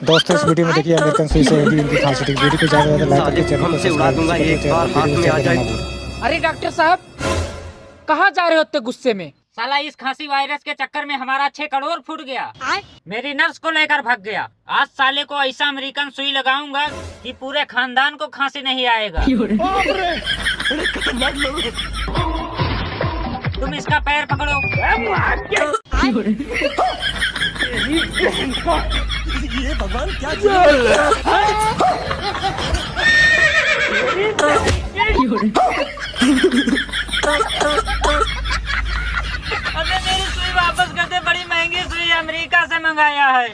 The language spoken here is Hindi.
दोस्तों इस वीडियो में देखिए अमेरिकन सुई से इनकी खांसी ठीक वीडियो को ज़्यादा से ज़्यादा लाइक करके चैनल को सब्सक्राइब करें। अरे डॉक्टर साहब कहाँ जा रहे हो इतने गुस्से में? साला इस खांसी वायरस के चक्कर में हमारा 6 करोड़ फूट गया। मेरी नर्स को लेकर भाग गया। आज साले को ऐसा अमेरिकन सुई लगाऊंगा कि पूरे खानदान को खांसी नहीं आएगा। तुम इसका पैर पकड़ो। ये भगवान क्या अबे मेरी सुई वापस कर दे, बड़ी महंगी सुई अमेरिका से मंगाया है।